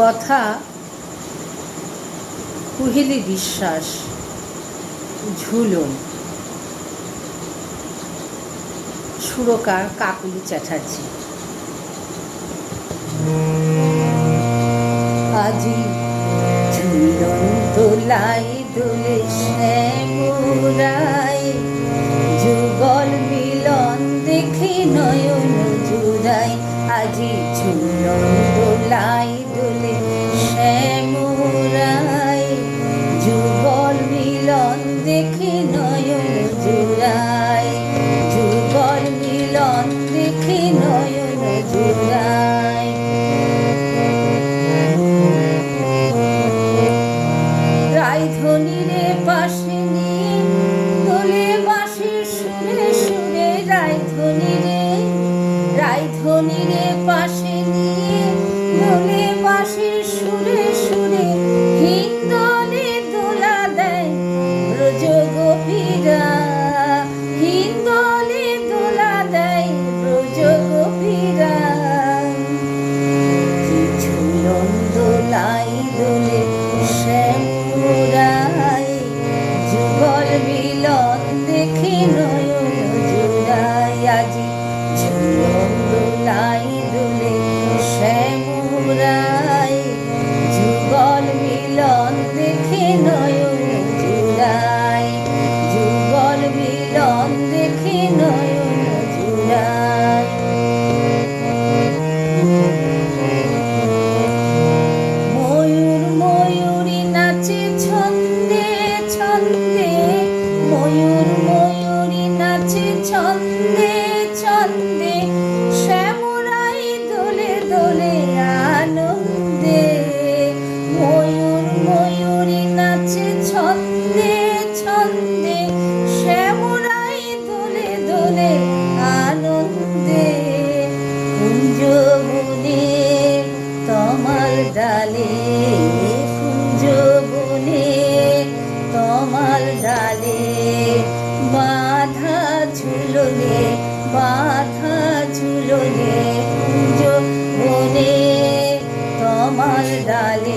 কথা কুহেলি বিশ্বাস, ঝুলন। সুরকার কাকলি চ্যাটার্জি। আজি ঝুলন দোলাই দোলে শ্যামরায়, যুগল মিলন দেখে নয়ন জুড়াই। আজি ঝুলন দোলাই দোলে শ্যামরায়, যুগল মিলন দেখে নয়ন জুড়াই। যুগল মিলন দেখে নয়ন জুড়াই। রায়ধনীরে পাশে নিয়ে দোলে বাঁশির সুরে সুরে। রায়ধনীরে পাশে নিয়ে দোলে বাঁশির সুরে সুরে। হিন্দোলে দোলা দেয় ব্রজ গোপীরা, হিন্দোলে দোলা দেয় ব্রজ গোপীরা। ঝুলন দোলাই দোলে শ্যামরায়, যুগল মিলন দেখে নয়ন জুড়াই। আজি ঝুলন দোলাই দোলে শ্যামরায়, যুগল মিলন দেখে নয়ন জুড়াই। যুগল মিলন দেখে নয়ন জুড়াই। ময়ূর ময়ূরী নাচে ছন্দে ছন্দে, ময়ূর ময়ূরী নাচে ছন্দে ছন্দে। শ্যামরাই দোলে দোলে আনন্দে, ময়ূর ময়ূরী নাচে ছন্দে ছন্দে। শ্যামরাই দোলে দোলে আনন্দে। কুঞ্জ বনে তমাল ডালে, কুঞ্জ বনে তমাল ডালে। বাঁধা ঝুলনে বাঁধা ঝুলনে, কুঞ্জ বনে তমাল ডালে।